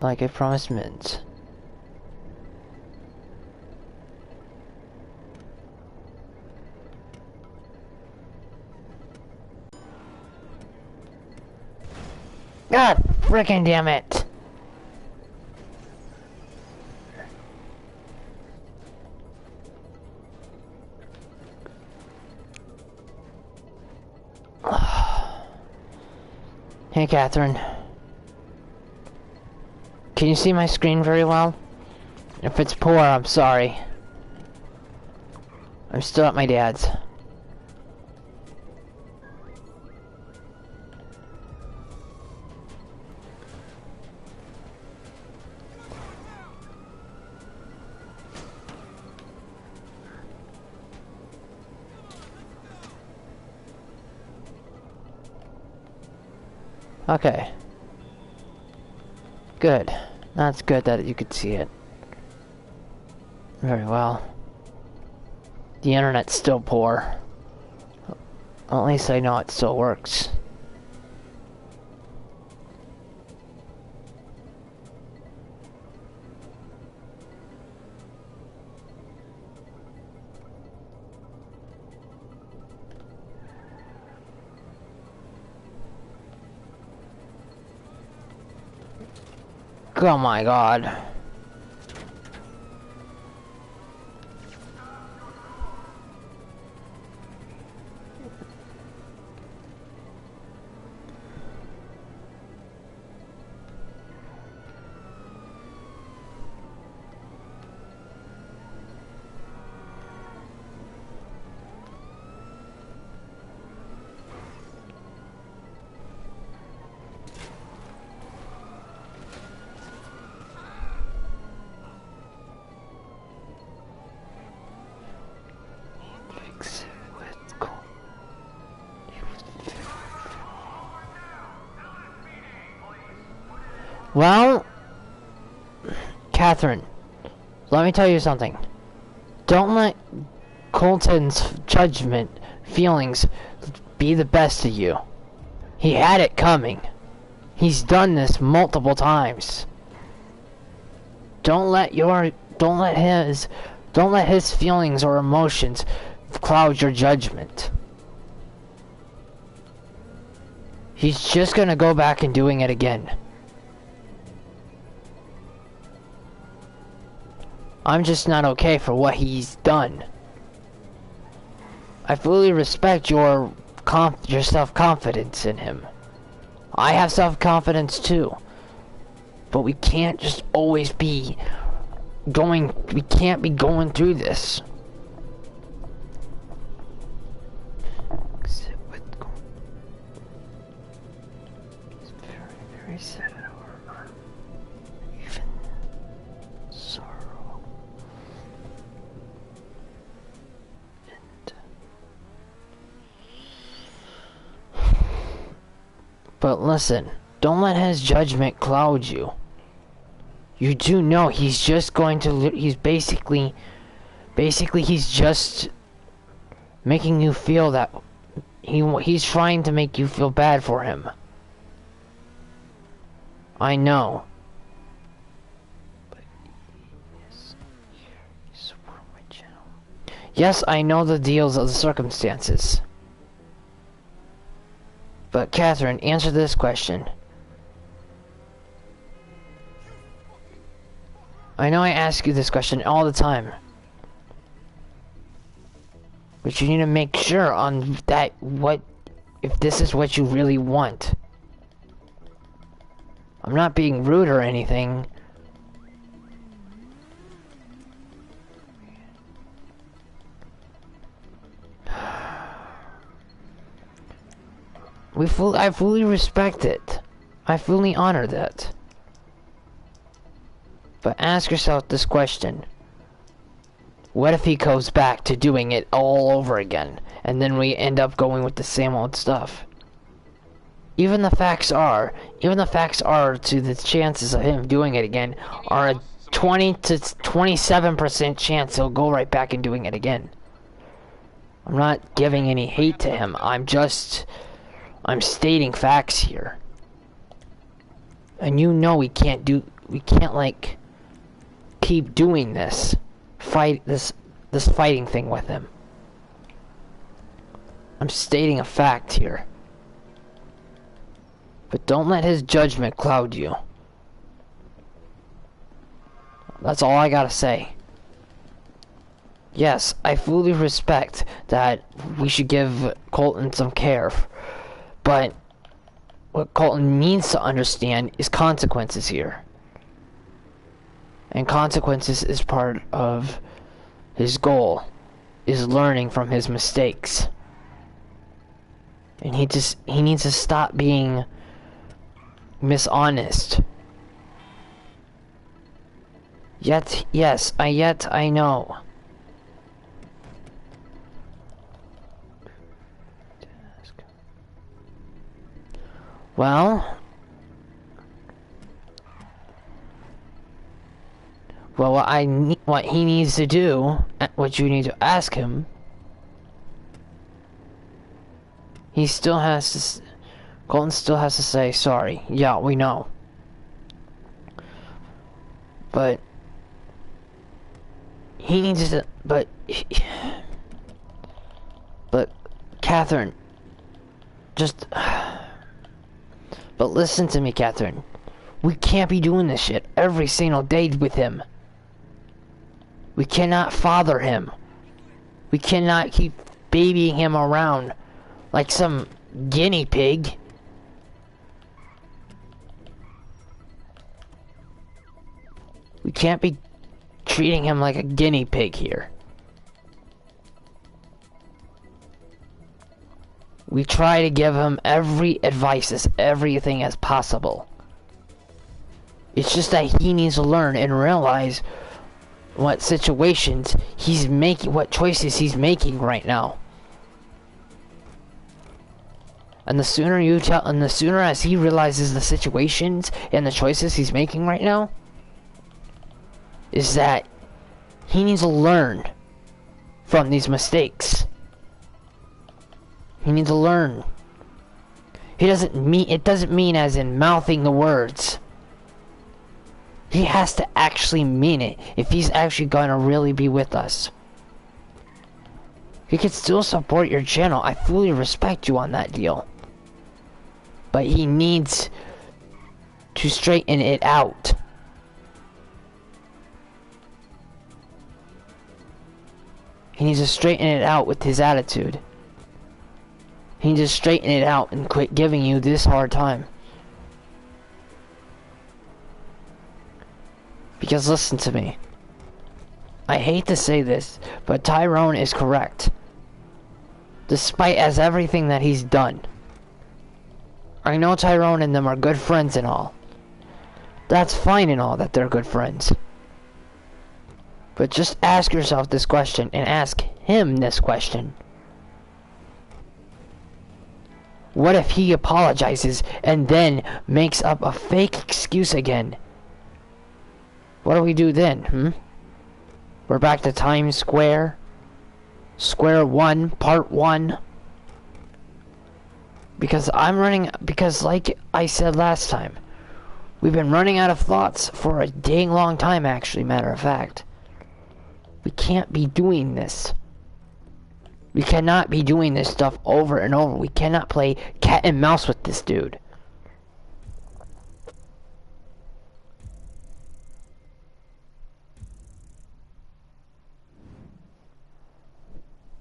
like I promised Mint. God frickin' damn it! Hey, Catherine. Can you see my screen very well? If it's poor, I'm sorry. I'm still at my dad's. Okay. Good. That's good that you could see it. Very well. The internet's still poor. At least I know it still works. Oh my god. Well, Catherine, let me tell you something. Don't let Colton's judgment, feelings, be the best of you. He had it coming. He's done this multiple times. Don't let his feelings or emotions cloud your judgment. He's just gonna go back and doing it again. I'm just not okay for what he's done. I fully respect your self-confidence in him. I have self-confidence too. But we can't just always be we can't be going through this. It's very, very sad. But listen, don't let his judgment cloud you. You do know he's just going to, he's basically he's just making you feel that he's trying to make you feel bad for him. I know. Yes, I know the deals of the circumstances. But Catherine, answer this question. I know I ask you this question all the time. But you need to make sure on that if this is what you really want. I'm not being rude or anything. I fully respect it. I fully honor that. But ask yourself this question. What if he goes back to doing it all over again, and then we end up going with the same old stuff? Even the facts are to the chances of him doing it again are a 20 to 27% chance he'll go right back and doing it again. I'm not giving any hate to him. I'm stating facts here. And you know we can't can't like keep doing this fighting thing with him. I'm stating a fact here. But don't let his judgment cloud you. That's all I gotta say. Yes, I fully respect that we should give Colton some care, but what Colton needs to understand is consequences here. And consequences is part of his goal, is learning from his mistakes. And he needs to stop being dishonest. Yet I know. Well, what he needs to do, what you need to ask him, Colton still has to say sorry. Yeah, we know. But he needs to, but Catherine, just, but listen to me, Catherine. We can't be doing this shit every single day with him. We cannot father him. We cannot keep babying him around like some guinea pig. We can't be treating him like a guinea pig here. We try to give him every advice, everything as possible. It's just that he needs to learn and realize what situations he's making, what choices he's making right now. And the sooner you tell, and the sooner as he realizes the situations and the choices he's making right now, is that he needs to learn from these mistakes. He needs to learn. It doesn't mean as in mouthing the words. He has to actually mean it if he's actually gonna really be with us. He can still support your channel. I fully respect you on that deal. But he needs to straighten it out. He needs to straighten it out with his attitude. He needs to straighten it out and quit giving you this hard time. Because listen to me. I hate to say this, but Tyrone is correct. Despite as everything that he's done. I know Tyrone and them are good friends and all. That's fine and all that they're good friends. But just ask yourself this question and ask him this question. What if he apologizes and then makes up a fake excuse again? What do we do then, We're back to Times Square. Square one, part one. Because like I said last time, we've been running out of thoughts for a dang long time, actually, matter of fact. We can't be doing this. We cannot be doing this stuff over and over. We cannot play cat and mouse with this dude.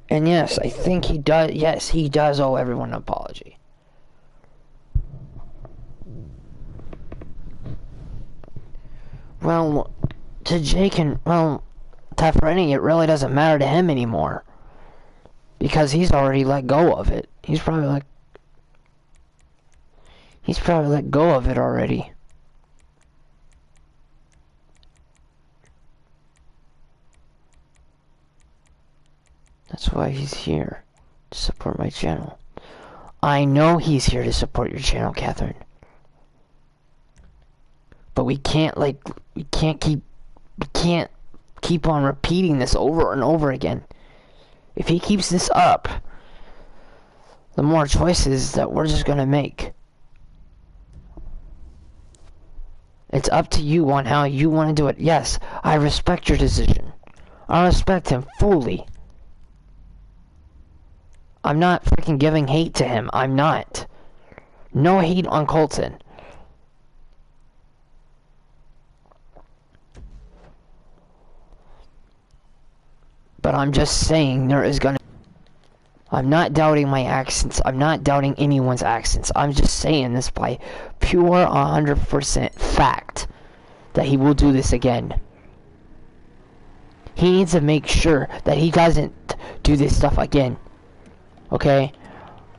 And yes, I think he does. Yes, he does owe everyone an apology. Well, to Jake and, to Freddy, it really doesn't matter to him anymore. Because he's already let go of it. He's probably let go of it already. That's why he's here, to support my channel. I know he's here to support your channel, Catherine. But we can't keep on repeating this over and over again. If he keeps this up, the more choices that we're just gonna make. It's up to you on how you want to do it. Yes, I respect your decision. I respect him fully. I'm not freaking giving hate to him. I'm not. No hate on Colton. But I'm just saying there is gonna... I'm not doubting my accents. I'm not doubting anyone's accents. I'm just saying this by pure 100% fact that he will do this again. He needs to make sure that he doesn't do this stuff again. Okay?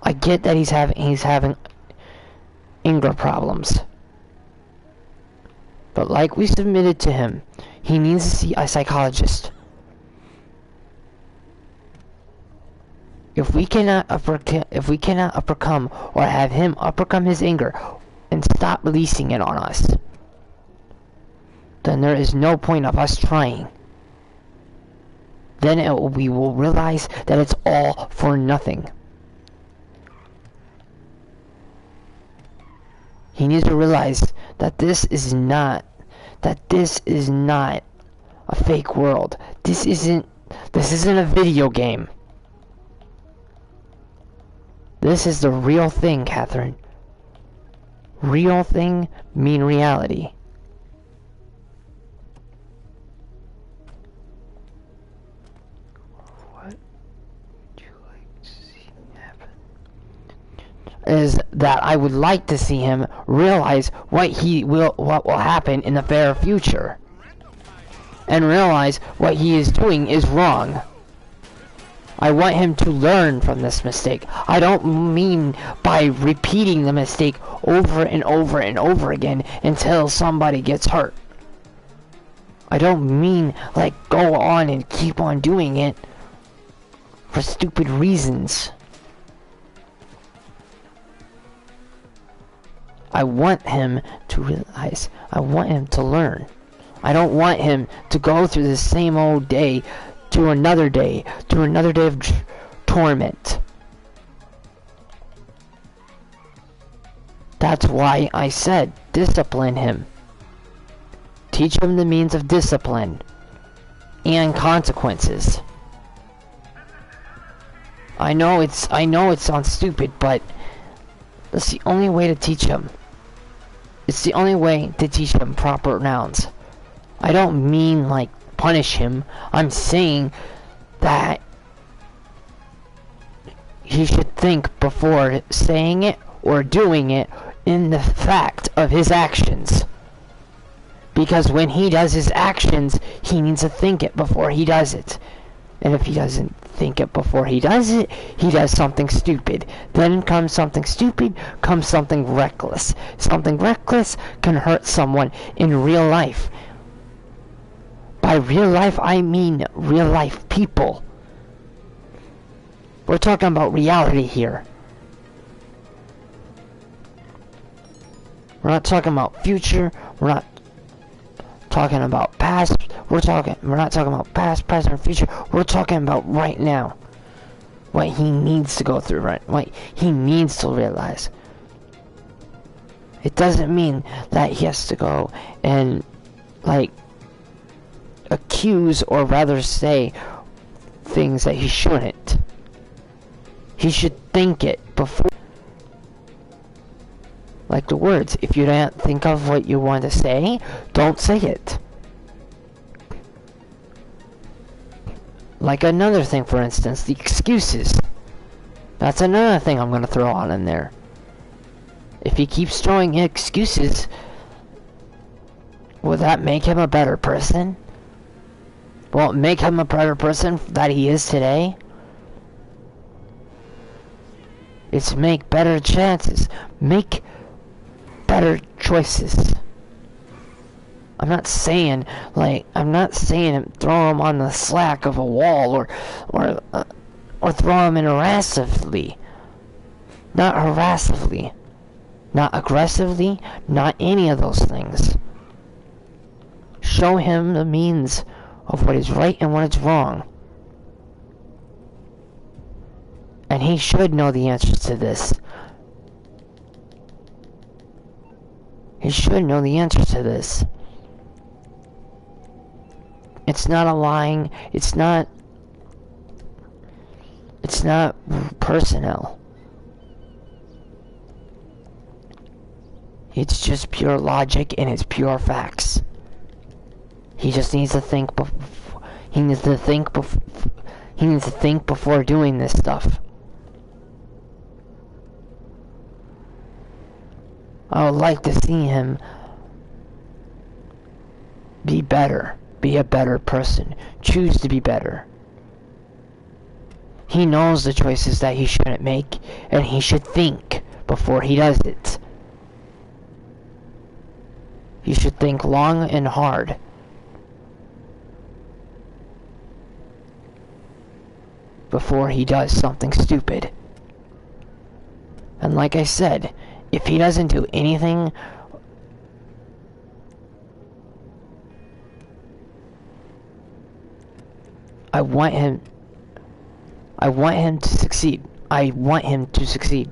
I get that he's having anger problems. But like we submitted to him, he needs to see a psychologist. If we cannot overcome or have him overcome his anger and stop releasing it on us, then there is no point of us trying. Then we will realize that it's all for nothing. He needs to realize that this is not a fake world. This isn't a video game. This is the real thing, Catherine. Real thing mean reality. What would you like to see happen? Is that I would like to see him realize what will happen in the fair future. And realize what he is doing is wrong. I want him to learn from this mistake. I don't mean by repeating the mistake over and over and over again until somebody gets hurt. I don't mean like go on and keep on doing it for stupid reasons. I want him to realize. I want him to learn. I don't want him to go through the same old day to another day of torment. That's why I said discipline him. Teach him the means of discipline and consequences. I know it sounds stupid, but that's the only way to teach him. It's the only way to teach him proper nouns. I don't mean like punish him. I'm saying that he should think before saying it or doing it in the fact of his actions. Because when he does his actions, he needs to think it before he does it. And if he doesn't think it before he does it, he does something stupid. Then comes something stupid, comes something reckless. Something reckless can hurt someone in real life. By real life, I mean real life people. We're talking about reality here. We're not talking about future. We're not talking about past. We're not talking about past, present, or future. We're talking about right now. What he needs to go through, right? What he needs to realize. It doesn't mean that he has to go and, like, accuse or rather say things that he shouldn't. He should think it before. Like the words, if you don't think of what you want to say, don't say it. Like another thing, for instance, the excuses. That's another thing I'm going to throw on in there. If he keeps throwing excuses, will that make him a better person? Will it make him a better person that he is today? It's make better chances. Make better choices. I'm not saying throw him on the slack of a wall or throw him in harassively. Not harassively. Not aggressively. Not any of those things. Show him the means of what is right and what is wrong. And he should know the answers to this. He should know the answer to this. It's not a lying, it's not personnel. It's just pure logic and it's pure facts. He just needs to think he needs to think before doing this stuff. I would like to see him be better, be a better person, choose to be better. He knows the choices that he shouldn't make, and he should think before he does it. He should think long and hard. Before he does something stupid. And like I said, if he doesn't do anything, I want him to succeed. I want him to succeed.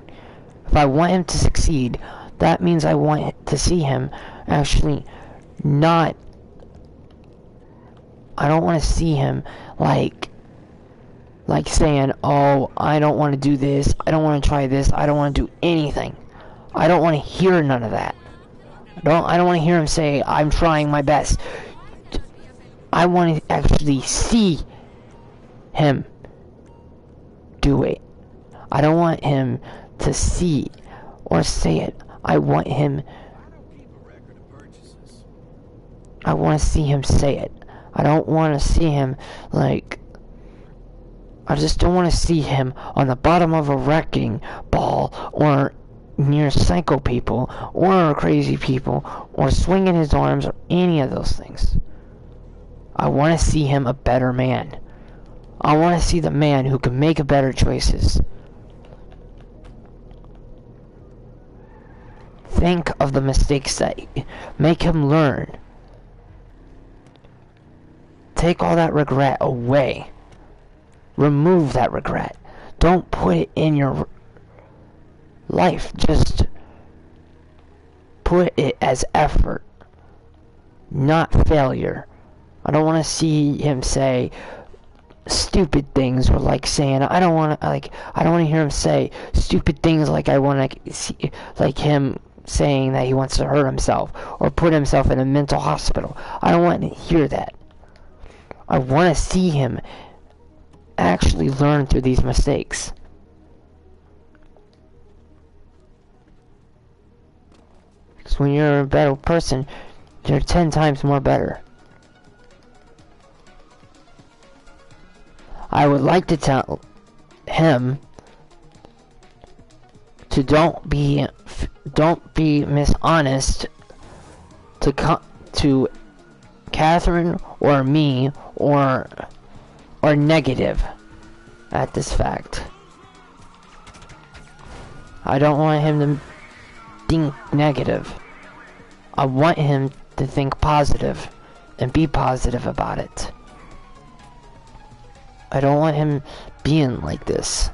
If I want him to succeed, that means I want to see him actually not... I don't want to see him like saying, oh, I don't want to do this, I don't want to try this, I don't want to do anything. I don't want to hear none of that. I don't want to hear him say, I'm trying my best. I want to actually see him do it. I don't want him to see or say it. I want him... I want to see him say it. I don't want to see him like... I just don't want to see him on the bottom of a wrecking ball or near psycho people or crazy people or swinging his arms or any of those things. I want to see him a better man. I want to see the man who can make better choices. Think of the mistakes that make him learn. Take all that regret away. Remove that regret. Don't put it in your life. Just put it as effort, not failure. I don't want to see him say stupid things, or like saying I don't want to hear him say stupid things like I want to see, like him saying that he wants to hurt himself or put himself in a mental hospital. I don't want to hear that. I want to see him actually learn through these mistakes. Because when you're a better person, you're 10 times more better. I would like to tell him to don't be dishonest to Catherine or me or negative at this fact. I don't want him to think negative. I want him to think positive and be positive about it. I don't want him being like this.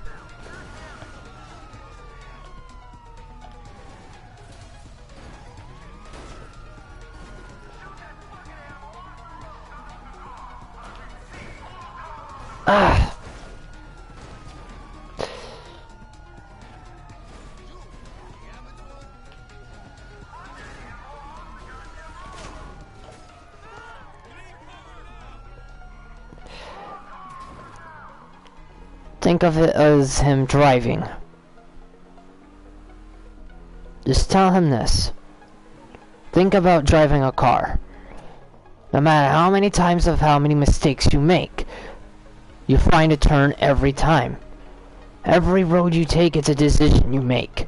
Think of it as him driving. Just tell him this. Think about driving a car. No matter how many times of how many mistakes you make, you find a turn every time. Every road you take, it's a decision you make.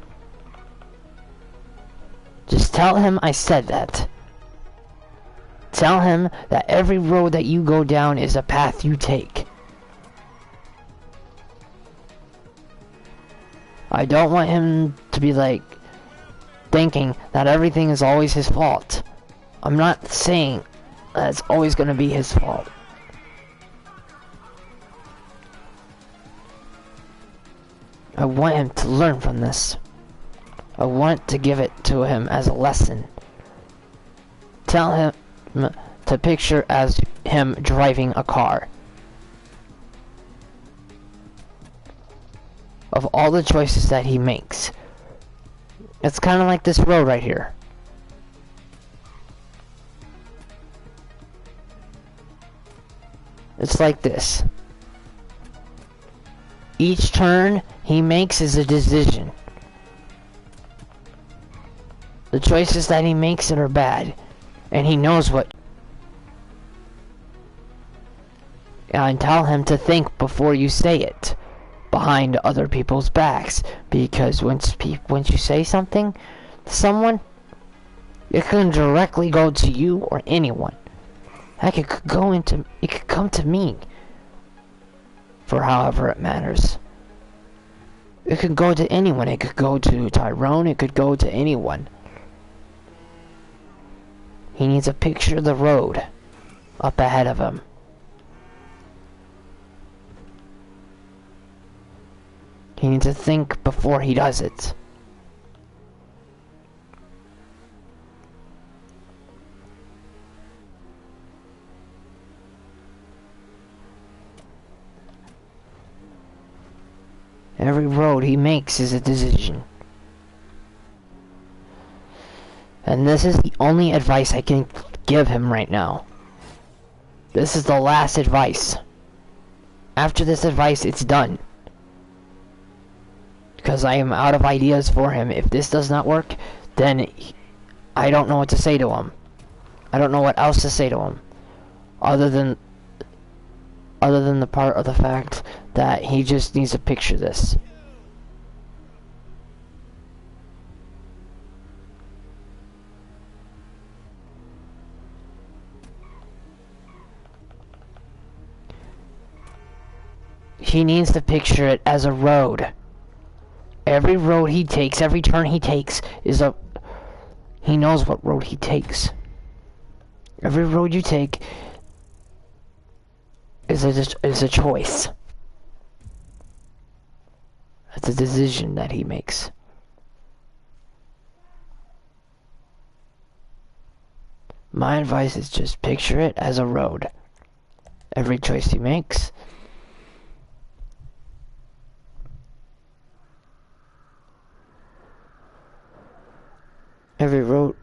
Just tell him I said that. Tell him that every road that you go down is a path you take. I don't want him to be like thinking that everything is always his fault. I'm not saying that it's always going to be his fault. I want him to learn from this. I want to give it to him as a lesson. tell him to picture as him driving a car. Of all the choices that he makes. It's kind of like this road right here. It's like this. Each turn he makes is a decision. The choices that he makes that are bad. And he knows what. And tell him to think before you say it. Behind other people's backs. Because once you say something to someone, it can directly go to you or anyone. Heck, it could come to me. For however it matters. It could go to anyone. It could go to Tyrone. It could go to anyone. He needs to picture the road up ahead of him. He needs to think before he does it. Every road he makes is a decision. And this is the only advice I can give him right now. This is the last advice. After this advice, it's done. Because I am out of ideas for him. If this does not work, then I don't know what to say to him. I don't know what else to say to him. Other than the part of the fact that he just needs to picture this. He needs to picture it as a road. Every road he takes, every turn he takes is a... He knows what road he takes. Every road you take is a choice. It's a decision that he makes. My advice is just picture it as a road. Every choice he makes. Every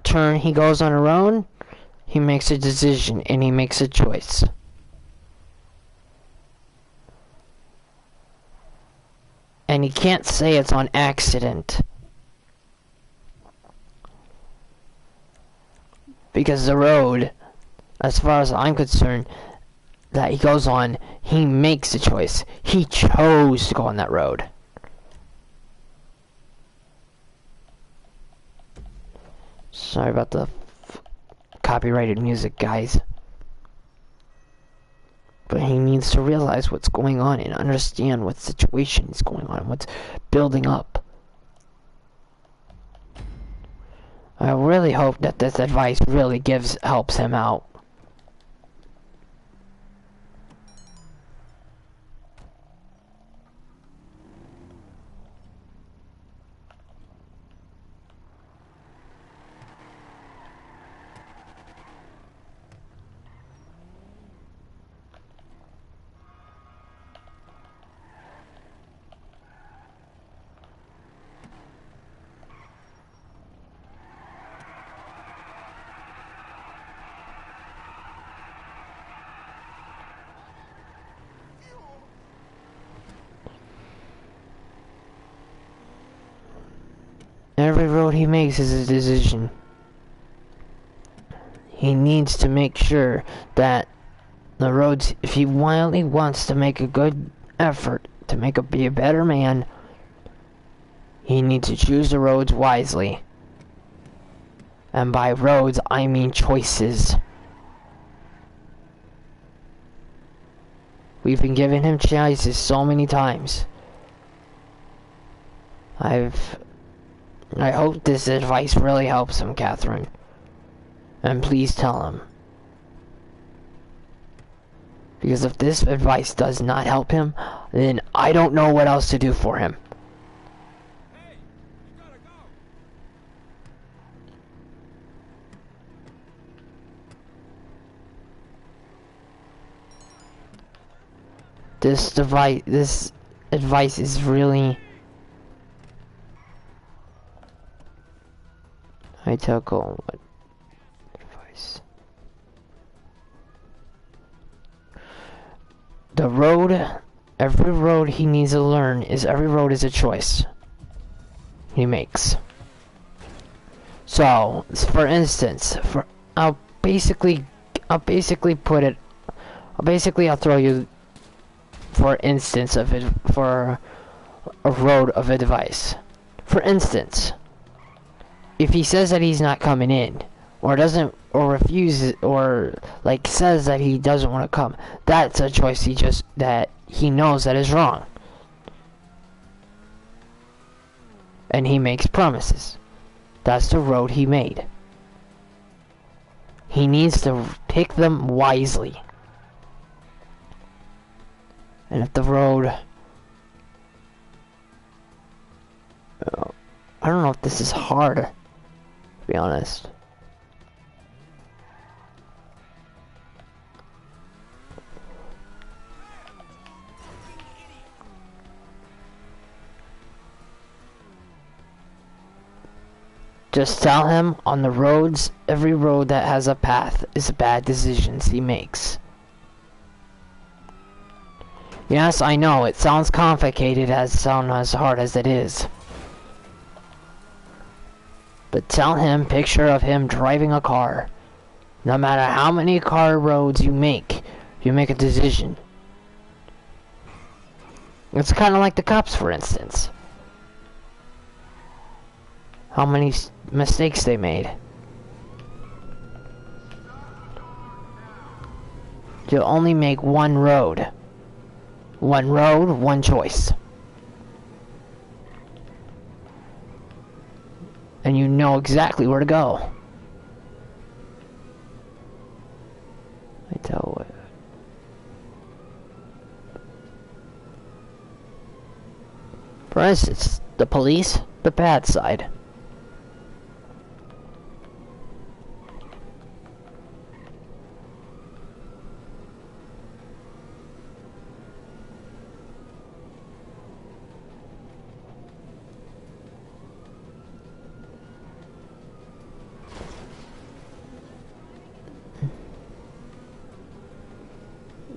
turn he goes on a road, he makes a decision and he makes a choice. And he can't say it's on accident. Because the road, as far as I'm concerned, that he goes on, he makes a choice. He chose to go on that road. Sorry about the copyrighted music, guys. But he needs to realize what's going on and understand what situation is going on, what's building up. I really hope that this advice really helps him out. Every road he makes is a decision. He needs to make sure that the roads, if he wildly wants to make a good effort to be a better man, he needs to choose the roads wisely. And by roads, I mean choices. We've been giving him choices so many times. I hope this advice really helps him, Catherine. And please tell him. Because if this advice does not help him, then I don't know what else to do for him. Hey, you gotta go. this advice is really... I tell Colin what advice. Every road he needs to learn is every road is a choice he makes. So, for instance, I'll basically I'll throw you, for instance of it, for a road of advice. For instance, if he says that he's not coming in, or doesn't, or refuses, or like says that he doesn't want to come, that's a choice that he knows that is wrong. And he makes promises. That's the road he made. He needs to pick them wisely. And if the road... I don't know if this is hard, to be honest. Just tell him on the roads, every road that has a path is bad decisions he makes. Yes, I know, it sounds complicated, sounds as hard as it is. But tell him, picture of him driving a car. No matter how many car roads you make a decision. It's kind of like the cops, for instance. How many mistakes they made. You'll only make one road. One road, one choice. And you know exactly where to go. I tell what. For instance, the police, the bad side.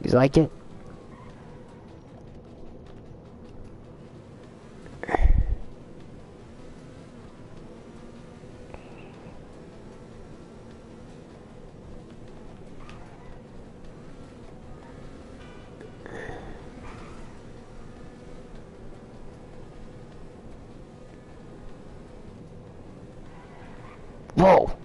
You like it? Whoa!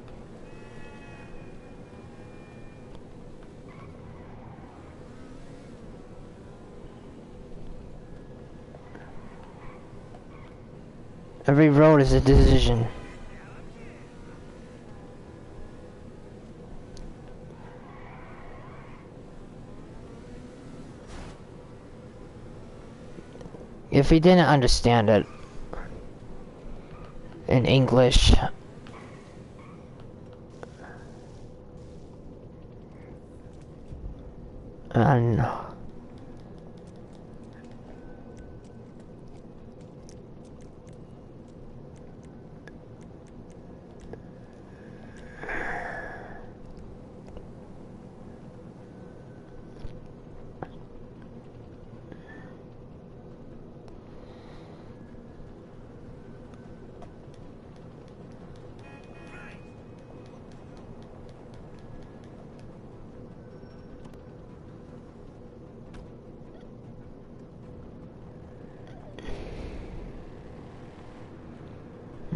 Every road is a decision. If he didn't understand it in English, and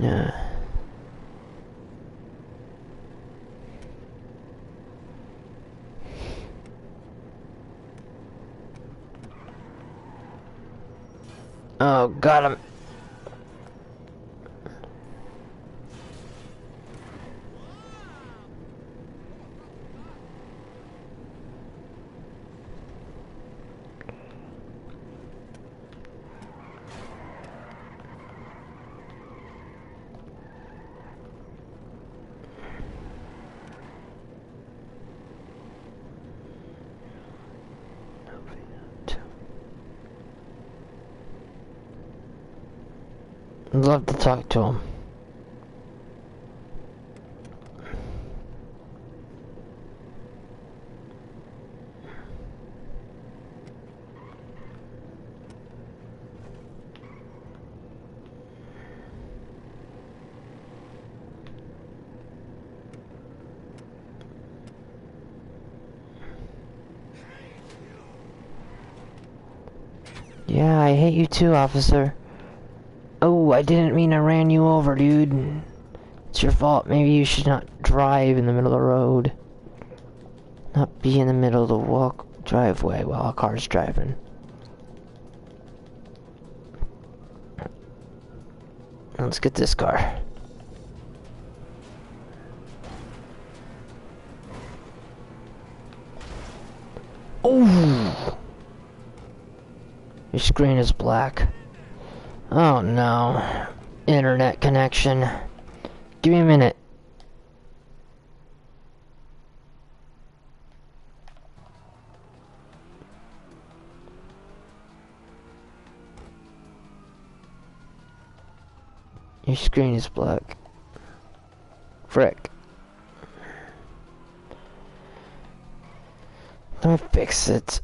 yeah. Oh, got him. I'd love to talk to him. Yeah, I hate you too, officer. Oh, I didn't mean I ran you over, dude. It's your fault. Maybe you should not drive in the middle of the road. Not be in the middle of the driveway while a car's driving. Let's get this car. Oh! Your screen is black. Oh no. Internet connection. Give me a minute. Your screen is black. Frick. Let me fix it.